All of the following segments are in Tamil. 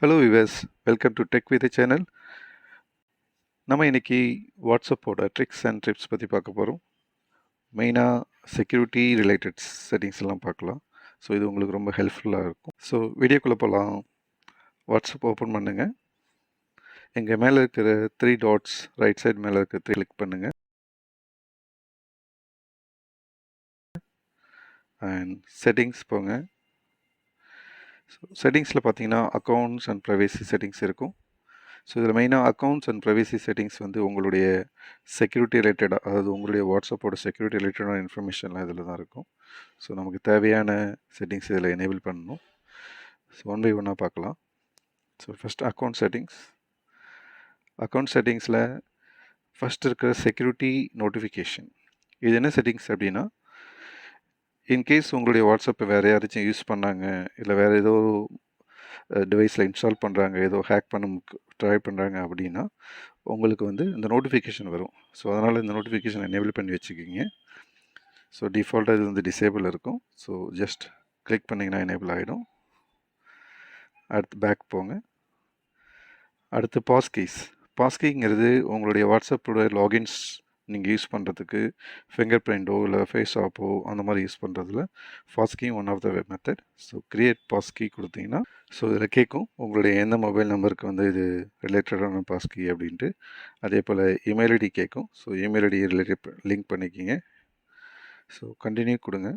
Hello viewers, welcome to tech with channel. நம்ம இன்னைக்கு வாட்ஸ்அப்போட ட்ரிக்ஸ் அண்ட் டிப்ஸ் பற்றி பார்க்க போகிறோம். மெயினாக செக்யூரிட்டி ரிலேட்டட் செட்டிங்ஸ் எல்லாம் பார்க்கலாம். ஸோ இது உங்களுக்கு ரொம்ப ஹெல்ப்ஃபுல்லாக இருக்கும். ஸோ வீடியோக்குள்ளே போகலாம். வாட்ஸ்அப் ஓப்பன் பண்ணுங்கள். எங்கள் மேலே இருக்கிற 3 டாட்ஸ் ரைட் சைடு மேலே இருக்கிற 3 கிளிக் பண்ணுங்கள். அண்ட் செட்டிங்ஸ் போங்க. ஸோ செட்டிங்ஸில் பார்த்தீங்கன்னா அக்கௌண்ட்ஸ் அண்ட் ப்ரைவேசி செட்டிங்ஸ் இருக்கும். ஸோ இதில் மெயினாக அக்கௌண்ட்ஸ் அண்ட் ப்ரைவேசி செட்டிங்ஸ் வந்து உங்களுடைய செக்யூரிட்டி ரிலேட்டடாக, அதாவது உங்களுடைய வாட்ஸ்அப்போட செக்யூரிட்டி ரிலேட்டடான இன்ஃபர்மேஷன்லாம் இதில் தான் இருக்கும். ஸோ நமக்கு தேவையான செட்டிங்ஸ் இதில் எனேபிள் பண்ணணும். ஸோ ஒன் பை ஒன்னாக பார்க்கலாம். So first account settings. Account செட்டிங்ஸில் ஃபஸ்ட் இருக்கிற செக்யூரிட்டி நோட்டிஃபிகேஷன். இது என்ன செட்டிங்ஸ் அப்படின்னா, இன்கேஸ் உங்களுடைய வாட்ஸ்அப்பை வேறு யாராச்சும் யூஸ் பண்ணாங்க, இல்லை வேறு ஏதோ டிவைஸில் இன்ஸ்டால் பண்ணுறாங்க, ஏதோ ஹேக் பண்ண ட்ரை பண்ணுறாங்க அப்படின்னா உங்களுக்கு வந்து இந்த நோட்டிஃபிகேஷன் வரும். ஸோ அதனால் இந்த நோட்டிஃபிகேஷன் எனேபிள் பண்ணி வச்சுக்கிங்க. ஸோ டிஃபால்ட்டாக இது வந்து டிசேபிள் இருக்கும். ஸோ ஜஸ்ட் கிளிக் பண்ணிங்கன்னா எனேபிள் ஆகிடும். அடுத்து பேக் போங்க. அடுத்து பாஸ்கீஸ். பாஸ்கீங்கிறது உங்களுடைய வாட்ஸ்அப்போட லாகின்ஸ் நீங்கள் யூஸ் பண்ணுறதுக்கு ஃபிங்கர் பிரிண்டோ இல்லை ஃபேஸ் ஆப்போ அந்த மாதிரி யூஸ் பண்ணுறதுல passkey one of the web method. So create passkey கொடுத்தீங்கன்னா ஸோ இதில் கேட்கும் உங்களுடைய எந்த மொபைல் நம்பருக்கு வந்து இது ரிலேட்டடான பாஸ்கீ அப்படின்ட்டு. அதே போல் இமெயில் ஐடி கேட்கும். So email ID related link பண்ணிக்கிங்க. ஸோ கண்டினியூ கொடுங்க.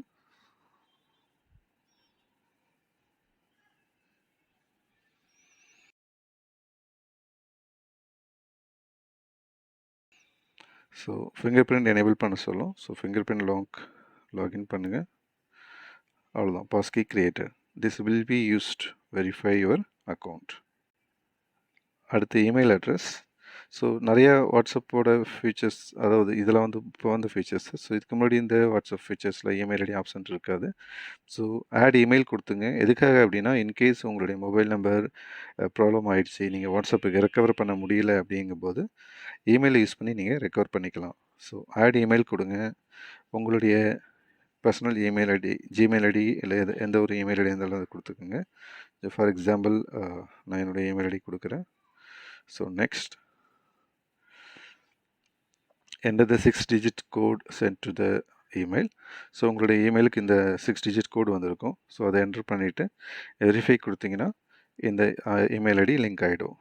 ஸோ ஃபிங்கர் பிரிண்ட் எனேபிள் பண்ண சொல்லும். ஸோ ஃபிங்கர் பிரிண்ட் லாகின் பண்ணுங்கள். அவ்வளோதான், passkey created. This will be used verify your account. அடுத்து இமெயில் அட்ரஸ். ஸோ நிறையா வாட்ஸ்அப்போட ஃபீச்சர்ஸ், அதாவது இதில் வந்து இப்போ வந்து ஃபீச்சர்ஸ். ஸோ இதுக்கு முன்னாடி இந்த வாட்ஸ்அப் ஃபீச்சர்ஸில் இமெயில் ஐடி ஆப்ஷன் இருக்காது. ஸோ ஆட் இமெயில் கொடுத்துங்க. எதுக்காக அப்படின்னா, இன்கேஸ் உங்களுடைய மொபைல் நம்பர் ப்ராப்ளம் ஆகிடுச்சு, நீங்கள் வாட்ஸ்அப்புக்கு ரெக்கவர் பண்ண முடியல அப்படிங்கும்போது இமெயிலை யூஸ் பண்ணி நீங்கள் ரெக்கவர் பண்ணிக்கலாம். ஸோ ஆட் இமெயில் கொடுங்க. உங்களுடைய personal email ID, Gmail ID இல்லை எந்த ஒரு இமெயில் ஐடி இருந்தாலும் அதை கொடுத்துக்குங்க. ஃபார் எக்ஸாம்பிள் நான் என்னுடைய இமெயில் ஐடி கொடுக்குறேன். So next enter the 6-digit code sent to the email. So உங்களுடைய இமெயிலுக்கு இந்த 6-digit கோடு வந்திருக்கும். ஸோ அதை என்டர் பண்ணிவிட்டு வெரிஃபை கொடுத்தீங்கன்னா இந்த இமெயில் ஐடி லிங்க் ஆகிடும்.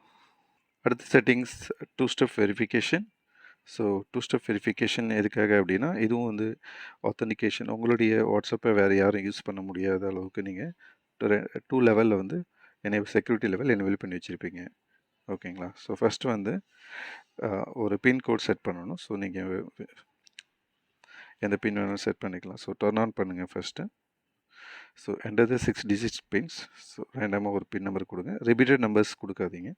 அடுத்த settings 2-step verification. So 2-step verification எதுக்காக அப்படின்னா, இதுவும் வந்து ஆத்தென்டிகேஷன். உங்களுடைய வாட்ஸ்அப்பை வேறு யாரும் யூஸ் பண்ண முடியாத அளவுக்கு நீங்கள் 2 லெவலில் வந்து செக்யூரிட்டி லெவல் எனேபிள் பண்ணி வச்சுருப்பீங்க. ஓகேங்களா? ஸோ ஃபஸ்ட்டு வந்து ஒரு பின் கோட் செட் பண்ணணும். ஸோ நீங்கள் எந்த பின் வேணாலும் செட் பண்ணிக்கலாம். ஸோ டர்ன் ஆன் பண்ணுங்கள் ஃபஸ்ட்டு. ஸோ என்டர் த 6-digit பின்ஸ். ஸோ ரேண்டமாக ஒரு பின் நம்பர் கொடுங்க. ரிப்பீட்டட் நம்பர்ஸ் கொடுக்காதீங்க.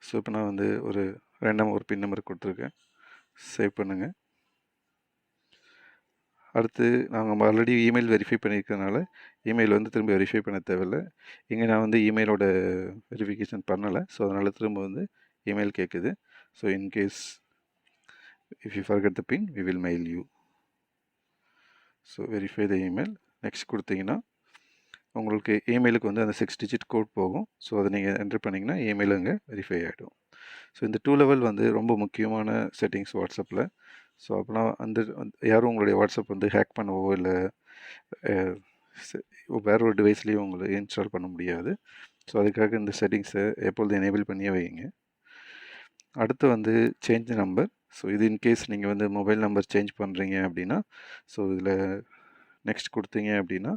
ஸோ இப்போ நான் வந்து ஒரு ரேண்டமாக ஒரு பின் நம்பர் கொடுத்துருக்கேன். சேவ் பண்ணுங்கள். அடுத்து நாங்கள் ஆல்ரெடி இமெயில் வெரிஃபை பண்ணியிருக்கிறதுனால இமெயில் வந்து திரும்ப வெரிஃபை பண்ண தேவையில்லை. இங்கே நான் வந்து இமெயிலோட வெரிஃபிகேஷன் பண்ணலை. ஸோ அதனால் திரும்ப வந்து இமெயில் கேட்குது. So in case if you forget the pin we will mail you. So verify the email. Next கொடுத்தீங்கன்னா உங்களுக்கு இமெயிலுக்கு வந்து அந்த 6-digit கோட் போகும். ஸோ அதை நீங்கள் என்ட்ரு பண்ணிங்கன்னா இமெயில் அங்கே வெரிஃபை ஆகிடும். ஸோ இந்த 2 லெவல் வந்து ரொம்ப முக்கியமான செட்டிங்ஸ் வாட்ஸ்அப்பில். ஸோ அப்போனா அந்த யாரும் உங்களுடைய வாட்ஸ்அப் வந்து ஹேக் பண்ணவோ இல்லை வேற ஒரு டிவைஸ்லேயும் உங்களை இன்ஸ்டால் பண்ண முடியாது. ஸோ அதுக்காக இந்த செட்டிங்ஸை எப்பொழுது எனேபிள் பண்ணியே வைங்க. அடுத்து வந்து சேஞ்ச் நம்பர். ஸோ இது இன்கேஸ் நீங்கள் வந்து மொபைல் நம்பர் சேஞ்ச் பண்ணுறீங்க அப்படின்னா, ஸோ இதில் நெக்ஸ்ட் கொடுத்தீங்க அப்படின்னா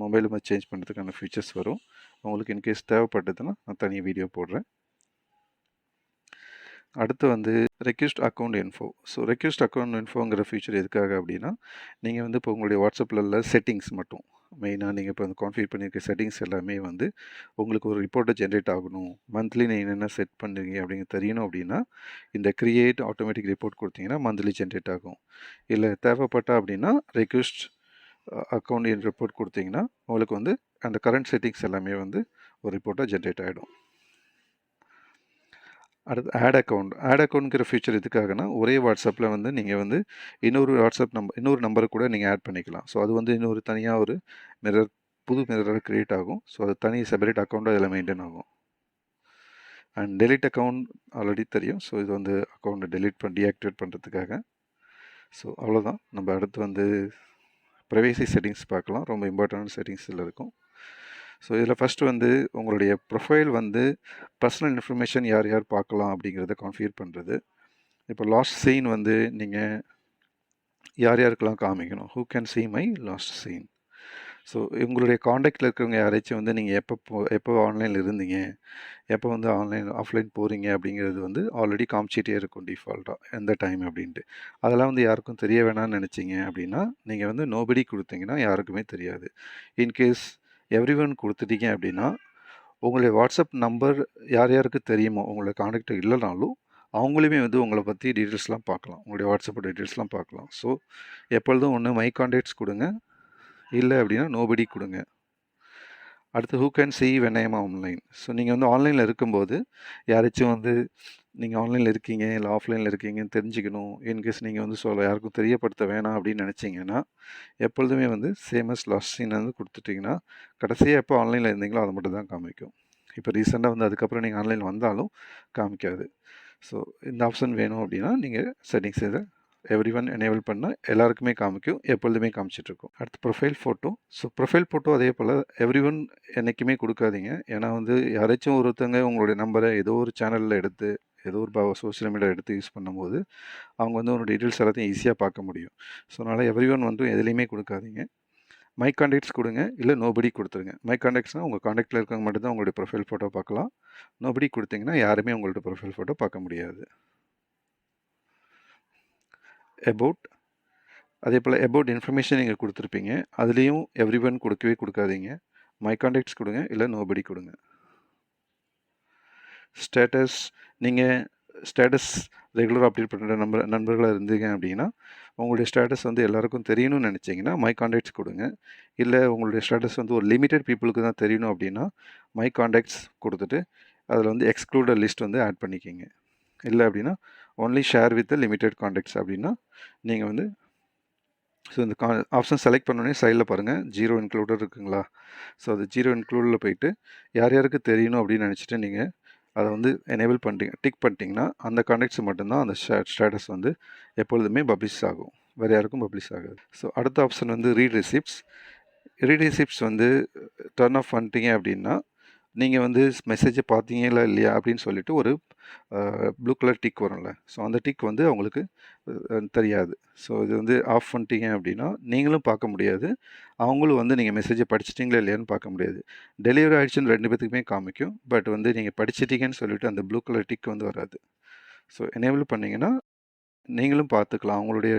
மொபைல் நம்பர் சேஞ்ச் பண்ணுறதுக்கான ஃபீச்சர்ஸ் வரும். உங்களுக்கு இன்கேஸ் தேவைப்பட்டதுன்னா நான் தனி வீடியோ போடுறேன். அடுத்து வந்து request account info. So request account இன்ஃபோங்கிற ஃபீச்சர் எதுக்காக அப்படின்னா, நீங்கள் வந்து இப்போ உங்களுடைய வாட்ஸ்அப்பில் உள்ள செட்டிங்ஸ் மட்டும் மெயினாக நீங்கள் இப்போ வந்து கான்ஃபிகர் பண்ணியிருக்க செட்டிங்ஸ் எல்லாமே வந்து உங்களுக்கு ஒரு ரிப்போர்ட்டை ஜென்ரேட் ஆகணும், மந்த்லி நீங்கள் என்னென்ன செட் பண்ணுறீங்க அப்படிங்க தெரியணும் அப்படின்னா இந்த கிரியேட் ஆட்டோமேட்டிக் ரிப்போர்ட் கொடுத்தீங்கன்னா மந்த்லி ஜென்ரேட் ஆகும். இல்லை தேவைப்பட்டா அப்படின்னா ரெக்வெஸ்ட் அக்கௌண்ட் ரிப்போர்ட் கொடுத்தீங்கன்னா உங்களுக்கு வந்து அந்த கரண்ட் செட்டிங்ஸ் எல்லாமே வந்து ஒரு ரிப்போர்ட்டாக ஜென்ரேட் ஆகிடும். அடுத்து ஆட் அக்கௌண்ட்ங்கிற ஃபீச்சர் எதுக்காகனா, ஒரே வாட்ஸ்அப்பில் வந்து நீங்கள் வந்து இன்னொரு நம்பரை கூட நீங்கள் ஆட் பண்ணிக்கலாம். ஸோ அது வந்து இன்னொரு தனியாக ஒரு மிரர் புது மிரர் கிரியேட் ஆகும். ஸோ அது தனி செப்பரேட் அக்கௌண்ட்டாக இதில் மெயின்டைன் ஆகும். அண்ட் டெலிட் அக்கௌண்ட் ஆல்ரெடி தெரியும். ஸோ இது வந்து அக்கௌண்ட்டை டெலிட் பண்ணி டீஆக்டிவேட் பண்ணுறதுக்காக. ஸோ அவ்வளோதான். நம்ம அடுத்து வந்து ப்ரைவேசி செட்டிங்ஸ் பார்க்கலாம். ரொம்ப இம்பார்ட்டண்டான செட்டிங்ஸ் இதில் இருக்கும். ஸோ இதில் ஃபஸ்ட்டு வந்து உங்களுடைய ப்ரொஃபைல் வந்து பர்சனல் இன்ஃபர்மேஷன் யார் யார் பார்க்கலாம் அப்படிங்கிறத கான்ஃபிகர் பண்ணுறது. இப்போ லாஸ்ட் சீன் வந்து நீங்கள் யார் யாருக்கெல்லாம் காமிக்கணும், who can see my last seen. So உங்களுடைய காண்டாக்டில் இருக்கிறவங்க யாராச்சும் வந்து நீங்கள் எப்போ ஆன்லைனில் இருந்தீங்க, எப்போ வந்து ஆஃப்லைன் போகிறீங்க அப்படிங்கிறது வந்து ஆல்ரெடி காமிச்சிட்டே இருக்கும் டிஃபால்ட்டாக எந்த டைம் அப்படின்ட்டு. அதெல்லாம் வந்து யாருக்கும் தெரிய வேணாம்னு நினச்சிங்க அப்படின்னா நீங்கள் வந்து நோபடி கொடுத்தீங்கன்னா யாருக்குமே தெரியாது. இன்கேஸ் எவ்ரி ஒன் கொடுத்துட்டீங்க அப்படின்னா உங்களுடைய வாட்ஸ்அப் நம்பர் யார் யாருக்கு தெரியுமோ உங்களோட காண்டாக்ட் இல்லைனாலும் அவங்களுமே வந்து உங்களை பற்றி டீட்டெயில்ஸ்லாம் பார்க்கலாம். உங்களுடைய வாட்ஸ்அப் டீட்டெயில்ஸ்லாம் பார்க்கலாம். ஸோ எப்பொழுதும் ஒன்று மை காண்டாக்ட்ஸ் கொடுங்க, இல்லை அப்படின்னா நோபடி கொடுங்க. அடுத்து who can see when I am online. So நீங்கள் வந்து ஆன்லைனில் இருக்கும்போது யாராச்சும் வந்து நீங்கள் ஆன்லைனில் இருக்கீங்க இல்லை ஆஃப்லைனில் இருக்கீங்கன்னு தெரிஞ்சுக்கணும், இன்கேஸ் நீங்கள் வந்து யாருக்கும் தெரியப்படுத்த வேணாம் அப்படின்னு நினச்சிங்கன்னா எப்பொழுதுமே வந்து சேமஸ் லாஸ்ட் சீன் வந்து கொடுத்துட்டிங்கன்னா கடைசியாக எப்போ ஆன்லைனில் இருந்தீங்களோ அதை மட்டும் தான் காமிக்கும். இப்போ ரீசெண்டாக வந்து அதுக்கப்புறம் நீங்கள் ஆன்லைன் வந்தாலும் காமிக்காது. ஸோ இந்த ஆப்ஷன் வேணும் அப்படின்னா நீங்கள் செட்டிங்ஸ் இதை எவ்ரி ஒன் எனேபிள் பண்ணால் எல்லாருக்குமே காமிக்கும், எப்பொழுதுமே காமிச்சிட்ருக்கும். அடுத்து profile photo. So profile photo அதே போல் எவ்ரி ஒன் என்றைக்குமே கொடுக்காதீங்க. ஏன்னா வந்து யாராச்சும் ஒருத்தங்க உங்களுடைய நம்பரை ஏதோ ஒரு சேனலில் எடுத்து ஏதோ ஒரு சோஷியல் மீடியா எடுத்து யூஸ் பண்ணும்போது அவங்க வந்து உங்களோட டீட்டெயில்ஸ் எல்லாத்தையும் ஈஸியாக பார்க்க முடியும். ஸோ அதனால் எவ்ரி ஒன் வந்து எதுலேயுமே கொடுக்காதீங்க. மை காண்டாக்ட்ஸ் கொடுங்க, இல்லை நோபடி கொடுத்துருங்க. மை காண்டாக்ட்ஸ்னால் உங்கள் காண்டாக்டில் இருக்கவங்க மட்டும்தான் உங்களுடைய ப்ரொஃபைல் ஃபோட்டோ பார்க்கலாம். நோபடி கொடுத்தீங்கன்னா யாருமே உங்களோட ப்ரொஃபைல் ஃபோட்டோ பார்க்க முடியாது. அபவுட். அதே போல் அபவுட் இன்ஃபர்மேஷன் நீங்கள் கொடுத்துருப்பீங்க, அதுலேயும் எவ்ரி ஒன் கொடுக்கவே கொடுக்காதீங்க. மை காண்டாக்ட்ஸ் கொடுங்க, இல்லை நோபடி கொடுங்க. ஸ்டேட்டஸ். நீங்கள் ஸ்டேட்டஸ் ரெகுலராக அப்டேட் பண்ணுற நண்பர்களாக இருந்தீங்க அப்படின்னா உங்களுடைய ஸ்டேட்டஸ் வந்து எல்லாருக்கும் தெரியணும்னு நினச்சிங்கன்னா மை காண்டாக்ட்ஸ் கொடுங்க. இல்லை உங்களுடைய ஸ்டேட்டஸ் வந்து ஒரு லிமிட்டட் பீப்புளுக்கு தான் தெரியணும் அப்படின்னா மை காண்டாக்ட்ஸ் கொடுத்துட்டு அதில் வந்து எக்ஸ்க்ளூடட் லிஸ்ட் வந்து ஆட் பண்ணிக்கிங்க. இல்லை அப்படின்னா only share with limited contacts அப்படின்னா நீங்கள் வந்து ஸோ இந்த ஆப்ஷன் செலக்ட் பண்ணோடனே சைடில் பாருங்கள் 0 இன்க்ளூடட் இருக்குங்களா. ஸோ அது 0 இன்க்ளூடில் போயிட்டு யார் யாருக்கு தெரியணும் அப்படின்னு நினச்சிட்டு நீங்கள் அதை வந்து எனேபிள் டிக் பண்ணிட்டீங்கன்னா அந்த காண்டாக்ட்ஸ் மட்டும்தான் அந்த ஸ்டேட்டஸ் வந்து எப்பொழுதுமே பப்ளிஷ் ஆகும், வேறு யாருக்கும் பப்ளிஷ் ஆகாது. ஸோ அடுத்த ஆப்ஷன் வந்து ரீட் ரிசிப்ட்ஸ். ரீட் ரிசிப்ட்ஸ் வந்து டர்ன் ஆஃப் பண்ணிட்டீங்க அப்படின்னா நீங்கள் வந்து மெசேஜை பார்த்தீங்களா இல்லையா அப்படின்னு சொல்லிட்டு ஒரு ப்ளூ கலர் டிக் வரும்ல, ஸோ அந்த டிக் வந்து அவங்களுக்கு தெரியாது. ஸோ இது வந்து ஆஃப் பண்ணிட்டீங்க அப்படின்னா நீங்களும் பார்க்க முடியாது, அவங்களும் வந்து நீங்கள் மெசேஜை படிச்சிட்டிங்களா இல்லையான்னு பார்க்க முடியாது. டெலிவரி ஆகிடுச்சுன்னு 2 பேத்துக்குமே காமிக்கும், பட் வந்து நீங்கள் படிச்சிட்டிங்கன்னு சொல்லிட்டு அந்த ப்ளூ கலர் டிக் வந்து வராது. ஸோ எனேபிள் பண்ணிங்கன்னா நீங்களும் பார்த்துக்கலாம் அவங்களுடைய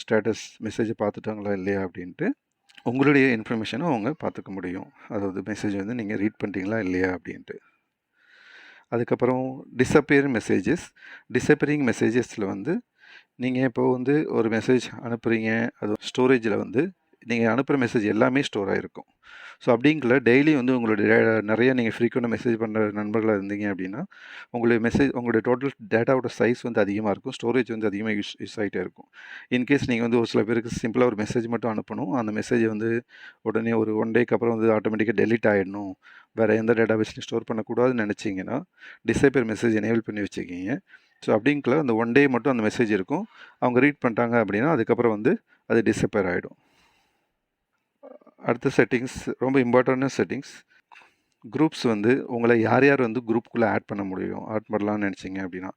ஸ்டேட்டஸ் மெசேஜை பார்த்துட்டாங்களா இல்லையா அப்படின்ட்டு உங்களுடைய இன்ஃபர்மேஷனும் அவங்க பார்த்துக்க முடியும். அதாவது மெசேஜ் வந்து நீங்கள் ரீட் பண்ணிட்டீங்களா இல்லையா அப்படின்ட்டு. அதுக்கப்புறம் டிஸப்பியரிங் மெசேஜஸில் வந்து நீங்கள் இப்போ வந்து ஒரு மெசேஜ் அனுப்புகிறீங்க, அது ஸ்டோரேஜில் வந்து நீங்கள் அனுப்புகிற மெசேஜ் எல்லாமே ஸ்டோர் ஆகிருக்கும். ஸோ அப்படிங்கிற டெய்லி வந்து உங்களுடைய நிறைய நீங்கள் ஃப்ரீக்வெண்ட்டாக மெசேஜ் பண்ணுற நண்பர்களாக இருந்தீங்க அப்படின்னா உங்களுடைய டோட்டல் டேட்டாவோட சைஸ் வந்து அதிகமாக இருக்கும், ஸ்டோரேஜ் வந்து அதிகமாக யூஸ் ஆகிட்டே இருக்கும். இன்கேஸ் நீங்கள் வந்து ஒரு சில பேருக்கு சிம்பிளாக ஒரு மெசேஜ் மட்டும் அனுப்பணும், அந்த மெசேஜை வந்து உடனே ஒரு 1 டேக்கு அப்புறம் வந்து ஆட்டோமேட்டிக்காக டெலிட் ஆகிடணும், வேறு எந்த டேட்டாபேஸ்லையும் ஸ்டோர் பண்ணக்கூடாதுன்னு நினச்சிங்கன்னா டிஸப்பியர் மெசேஜ் எனேபிள் பண்ணி வச்சுக்கிங்க. ஸோ அப்படிங்கிற அந்த 1 டே மட்டும் அந்த மெசேஜ் இருக்கும், அவங்க ரீட் பண்ணிட்டாங்க அப்படின்னா அதுக்கப்புறம் வந்து அது டிஸப்பியர் ஆகிடும். அடுத்த செட்டிங்ஸ் ரொம்ப இம்பார்ட்டண்டான செட்டிங்ஸ். குரூப்ஸ் வந்து உங்களை யார் யார் வந்து குரூப்புக்குள்ளே ஆட் பண்ணலாம்னு நினச்சிங்க அப்படின்னா,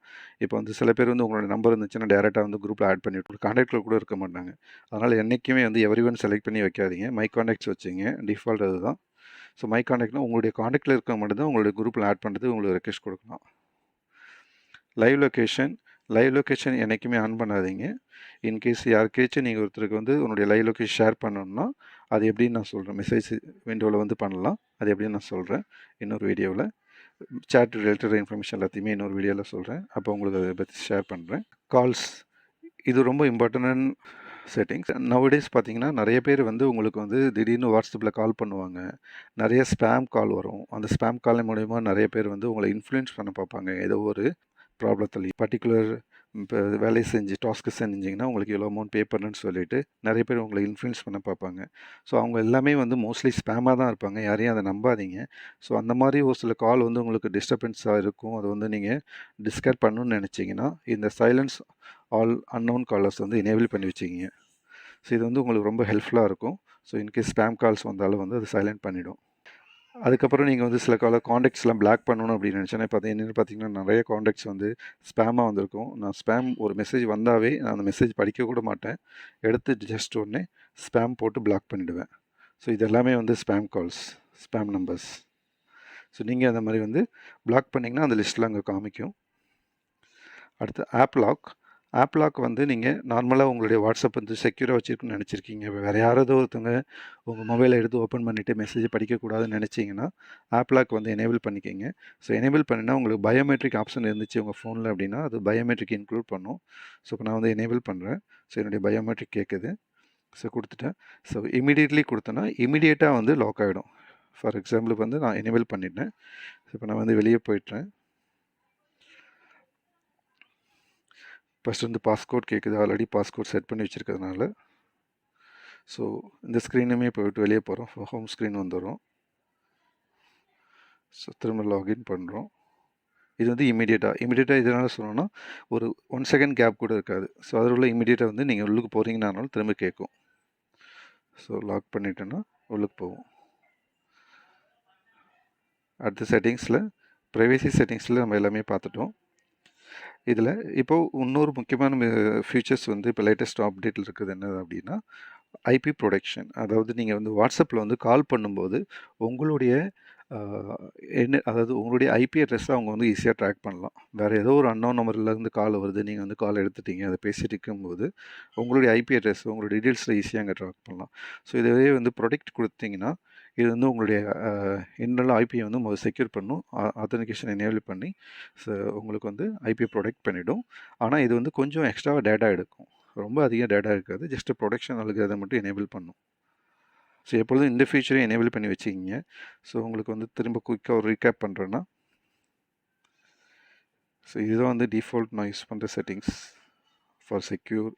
இப்போ வந்து சில பேர் வந்து உங்களோட நம்பர் இருந்துச்சுன்னா டேரெக்டாக வந்து குரூப்பில் ஆட் பண்ணிவிட்டு காண்டாக்டில் கூட இருக்க மாட்டாங்க. அதனால் என்றைக்குமே வந்து எவ்ரி ஒன் செலக்ட் பண்ணி வைக்காதீங்க, மை காண்டாக்ட்ஸ் வச்சுங்க, டிஃபால்ட் அதுதான். ஸோ மை காண்டாக்ட்னா உங்களுடைய காண்டாக்டில் இருக்க மட்டும்தான் உங்களுடைய குரூப்பில் ஆட் பண்ணுறது உங்களுக்கு ரெக்வெஸ்ட் கொடுக்கலாம். லைவ் லொக்கேஷன் என்றைக்குமே ஆன் பண்ணாதீங்க. இன்கேஸ் யாருக்கேச்சும் நீங்கள் ஒருத்தருக்கு வந்து உன்னுடைய லைவ் லொக்கேஷன் ஷேர் பண்ணணுன்னா அது எப்படின்னு நான் சொல்கிறேன். மெசேஜ் விண்டோவில் வந்து பண்ணலாம், அது எப்படின்னு நான் சொல்கிறேன் இன்னொரு வீடியோவில். சேட் ரிலேட்டட் இன்ஃபர்மேஷன் எல்லாத்தையுமே இன்னொரு வீடியோவில் சொல்கிறேன், அப்போ உங்களுக்கு அதை பற்றி ஷேர் பண்ணுறேன். கால்ஸ், இது ரொம்ப இம்பார்ட்டன்ட் செட்டிங்ஸ். நவடேஸ் பார்த்தீங்கன்னா நிறைய பேர் வந்து உங்களுக்கு வந்து திடீர்னு வாட்ஸ்அப்பில் கால் பண்ணுவாங்க, நிறைய ஸ்பேம் கால் வரும். அந்த ஸ்பேம் கால் மூலயமா நிறைய பேர் வந்து உங்களை இன்ஃப்ளூயன்ஸ் பண்ண பார்ப்பாங்க ஏதோ ஒரு ப்ராப்ளத்துலேயும். பர்டிகுலர் இப்போ வேலையை செஞ்சு டாஸ்க்கு செஞ்சிங்கன்னா உங்களுக்கு எவ்வளோ அமௌண்ட் பே பண்ணுன்னு சொல்லிட்டு நிறைய பேர் உங்களை இன்ஃப்ளூயன்ஸ் பண்ண பார்ப்பாங்க. ஸோ அவங்க எல்லாமே வந்து மோஸ்ட்லி ஸ்பேமாக தான் இருப்பாங்க. யாரையும் அதை நம்பாதீங்க. ஸோ அந்த மாதிரி ஒரு சில கால் வந்து உங்களுக்கு டிஸ்டர்பன்ஸாக இருக்கும். அதை வந்து நீங்கள் டிஸ்கார்ட் பண்ணணும்னு நினச்சிங்கன்னா இந்த சைலன்ஸ் ஆல் அன்னோன் காலர்ஸ் வந்து எனேபிள் பண்ணி வச்சுக்கிங்க. ஸோ இது வந்து உங்களுக்கு ரொம்ப ஹெல்ப்ஃபுல்லாக இருக்கும். ஸோ இன்கேஸ் ஸ்பேம் கால்ஸ் வந்தாலும் வந்து அது சைலண்ட் பண்ணிவிடும். அதுக்கப்புறம் நீங்கள் வந்து சில காண்டாக்ட்ஸ்லாம் பிளாக் பண்ணணும் அப்படின்னு நினச்சேன்னா இப்போ என்னென்னு பார்த்தீங்கன்னா நிறைய காண்டாக்ட்ஸ் வந்து ஸ்பேமாக வந்திருக்கும். நான் ஸ்பேம் ஒரு மெசேஜ் வந்தாவே நான் அந்த மெசேஜ் படிக்க கூட மாட்டேன். எடுத்து ஜஸ்ட் உடனே ஸ்பேம் போட்டு பிளாக் பண்ணிவிடுவேன். ஸோ இது எல்லாமே வந்து spam calls, spam numbers. So நீங்கள் அந்த மாதிரி வந்து பிளாக் பண்ணிங்கன்னா அந்த லிஸ்ட்டில் அங்கே காமிக்கும். அடுத்து ஆப் லாக் வந்து நீங்கள் நார்மலாக உங்களுடைய வாட்ஸ்அப் வந்து செக்யூராக வச்சுருக்குன்னு நினச்சிருக்கீங்க. வேறு யாராவது ஒருத்தவங்க உங்கள் மொபைலை எடுத்து ஓப்பன் பண்ணிவிட்டு மெசேஜ் படிக்கக்கூடாதுன்னு நினச்சிங்கன்னா ஆப் லாக் வந்து எனேபிள் பண்ணிக்கிங்க. ஸோ எனேபிள் பண்ணினா உங்களுக்கு பயோமெட்ரிக் ஆப்ஷன் இருந்துச்சு உங்கள் ஃபோனில் அப்படின்னா அது பயோமெட்ரிக் இன்க்ளூட் பண்ணும். ஸோ இப்போ நான் வந்து எனேபிள் பண்ணுறேன். ஸோ என்னுடைய பயோமெட்ரிக் கேட்குது. ஸோ கொடுத்துட்டேன். ஸோ இமீடியட்லி கொடுத்தேன்னா இமீடியட்டாக வந்து லாக் ஆகிடும். ஃபார் எக்ஸாம்பிளுக்கு வந்து நான் எனேபிள் பண்ணிட்டேன். ஸோ இப்போ நான் வந்து வெளியே போயிட்டேன். ஃபஸ்ட் வந்து பாஸ்கோட் கேட்குது. ஆல்ரெடி பாஸ்கோட் செட் பண்ணி வச்சுருக்கிறதுனால ஸோ இந்த ஸ்க்ரீனுமே போய்ட்டு வெளியே போகிறோம். ஹோம் ஸ்க்ரீன் வந்துடும். ஸோ திரும்ப லாகின் பண்ணுறோம். இது வந்து இமீடியட்டாக இதனால் சொல்லணும்னா ஒரு 1 செகண்ட் கேப் கூட இருக்காது. ஸோ அதில் உள்ள இமீடியட்டாக வந்து நீங்கள் உள்ளுக்கு போகிறீங்கன்னாலும் திரும்ப கேட்கும். ஸோ லாக் பண்ணிட்டேன்னா உள்ளுக்கு போகும். அடுத்த செட்டிங்ஸில் ப்ரைவேசி செட்டிங்ஸில் நம்ம எல்லாமே பார்த்துட்டோம். இதில் இப்போது இன்னொரு முக்கியமான ஃபீச்சர்ஸ் வந்து இப்போ லேட்டஸ்ட் அப்டேட்டில் இருக்குது என்ன அப்படின்னா ஐபி ப்ரொடெக்ஷன். அதாவது நீங்கள் வந்து வாட்ஸ்அப்பில் வந்து கால் பண்ணும்போது உங்களுடைய அதாவது உங்களுடைய ஐபி அட்ரெஸ்ஸை அவங்க வந்து ஈஸியாக ட்ராக் பண்ணலாம். வேறு ஏதோ ஒரு அன்னோன் நம்பர்லேருந்து கால் வருது, நீங்கள் வந்து கால் எடுத்துட்டீங்க, அதை பேசிட்டு இருக்கும்போது உங்களுடைய ஐபி அட்ரெஸ் உங்களுடைய டீட்டெயில்ஸில் ஈஸியாக அங்கே ட்ராக் பண்ணலாம். ஸோ இதுவே வந்து ப்ரொடெக்ட் கொடுத்தீங்கன்னா இது வந்து உங்களுடைய இன்டர்னல் ஐபியை வந்து செக்யூர் பண்ணும். ஆத்தென்டிகேஷன் எனேபிள் பண்ணி உங்களுக்கு வந்து ஐபியை ப்ரொடெக்ட் பண்ணிவிடும். ஆனால் இது வந்து கொஞ்சம் எக்ஸ்ட்ராவாக டேட்டா எடுக்கும். ரொம்ப அதிக டேட்டா இருக்காது. ஜஸ்ட் ப்ரொடெக்ஷன் அல்காரிதத்தை மட்டும் எனேபிள் பண்ணும். ஸோ எப்பொழுதும் இந்த ஃபீச்சரையும் எனேபிள் பண்ணி வச்சுக்கிங்க. ஸோ உங்களுக்கு வந்து திரும்ப குயிக்காக ஒரு ரீகேப் பண்ணுறேன்னா ஸோ இதுதான் வந்து டிஃபால்ட் நான் யூஸ் பண்ணுற settings for secure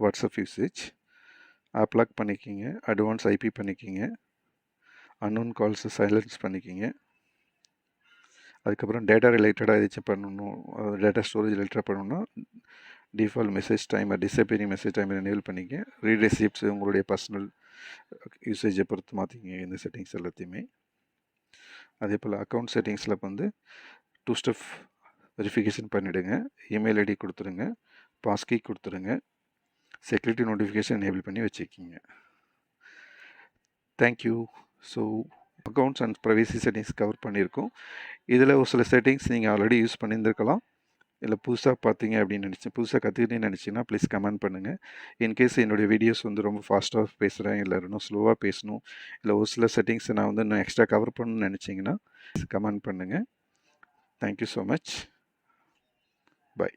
WhatsApp usage. App lock பண்ணிக்கிங்க, அட்வான்ஸ் ஐபி பண்ணிக்கிங்க, அன்னோன் கால்ஸை சைலன்ஸ் பண்ணிக்கிங்க. அதுக்கப்புறம் டேட்டா ரிலேட்டடாக ஏதாச்சும் பண்ணணும், டேட்டா ஸ்டோரேஜ் ரிலேட்டடாக பண்ணணும்னா default message timer disappearing message timer enable பண்ணிக்க. ரீட் ரெசிப்ட்ஸ் உங்களுடைய பர்சனல் யூசேஜை பொறுத்து மாற்றிக்கிங்க இந்த செட்டிங்ஸ் எல்லாத்தையுமே. அதே போல் அக்கௌண்ட் செட்டிங்ஸில் வந்து 2 ஸ்டெப் வெரிஃபிகேஷன் பண்ணிவிடுங்க. இமெயில் ஐடி கொடுத்துருங்க, பாஸ்கீ கொடுத்துருங்க, செக்யூரிட்டி நோட்டிஃபிகேஷன் எனேபிள் பண்ணி வச்சுக்கிங்க. Thank you. So accounts and privacy settings cover பண்ணியிருக்கோம். இதில் ஒரு சில செட்டிங்ஸ் நீங்கள் ஆல்ரெடி யூஸ் பண்ணியிருந்துருக்கலாம், இல்லை புதுசாக பார்த்தீங்க அப்படின்னு புதுசாக கற்றுக்கிட்டேன்னு நினச்சிங்கன்னா ப்ளீஸ் கமெண்ட் பண்ணுங்கள். இன்கேஸ் என்னுடைய வீடியோஸ் வந்து ரொம்ப ஃபாஸ்ட்டாக பேசுகிறேன், இல்லை இன்னும் ஸ்லோவாக பேசணும், இல்லை ஒரு சில செட்டிங்ஸை நான் வந்து இன்னும் எக்ஸ்ட்ரா கவர் பண்ணணும்னு நினச்சிங்கன்னா கமெண்ட் பண்ணுங்கள். Thank you so much. பை.